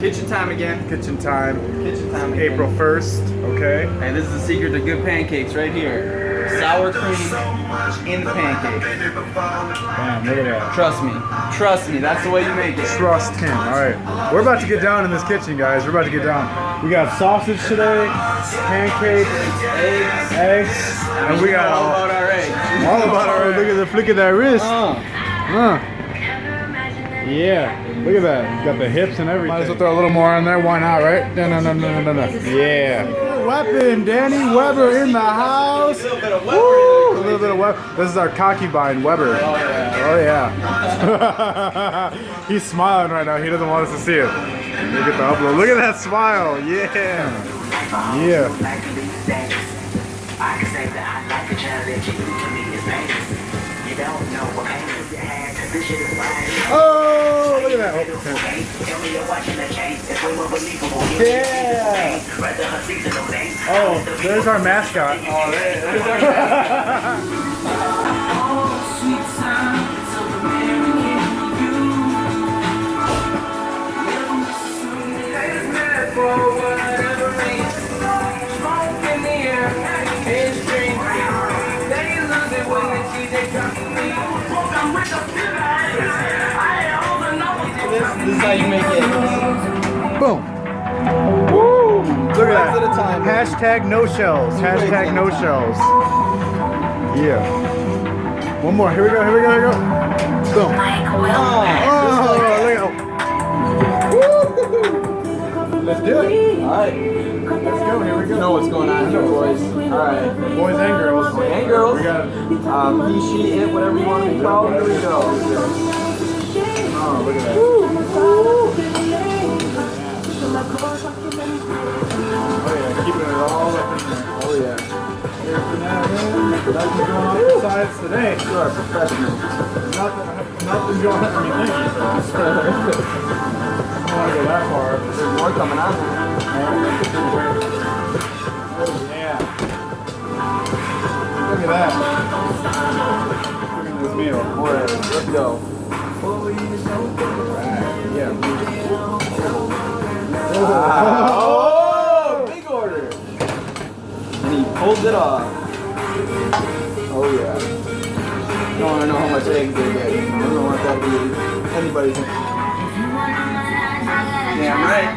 Kitchen time again. Kitchen time. Kitchen time again. April 1st, okay? Hey, this is the secret to good pancakes right here. Sour cream in the pancake. Damn, look at that. Trust me, that's the way you make it. Trust him. All right, we're about to get down in this kitchen, guys. We're about to get down. We got sausage today, pancakes, eggs, and we got all about our eggs. All about our eggs. Look at the flick of that wrist. Yeah, look at that. Got the hips and everything. Might as well throw a little more on there. Why not, right? No. Yeah. Weapon, Danny Weber in the house. A little bit of Weber. Woo, a little bit of Weber. This is our concubine, Weber. Oh yeah. He's smiling right now. He doesn't want us to see it. Look at the upload. Look at that smile. Yeah. Yeah. Oh, look at that. Yeah. Oh, there's our mascot. Oh, there's our This is how you make it. Boom. Woo. Look at that. Hashtag no shells. Hashtag no shells. Yeah. One more. Here we go. Boom. Let's do it. All right. Let's go. Here we go. You know what's going on here, boys. All right. Boys and girls. And girls. We got he, she, it, whatever you want to be called. Here we go. Oh, look at that. Oh yeah, keeping it all up in there. Oh yeah. Here's the now, nothing going on the sides today. You are a professional. Nothing going on. I mean, thank you. I don't want to go that far. There's more coming on. Oh yeah. Look at that. Look at this meal. All right, let's go. Yeah. Oh, big order. And he pulls it off. Oh yeah. Don't want to know how much eggs they get. I don't want that to be anybody's. Damn right.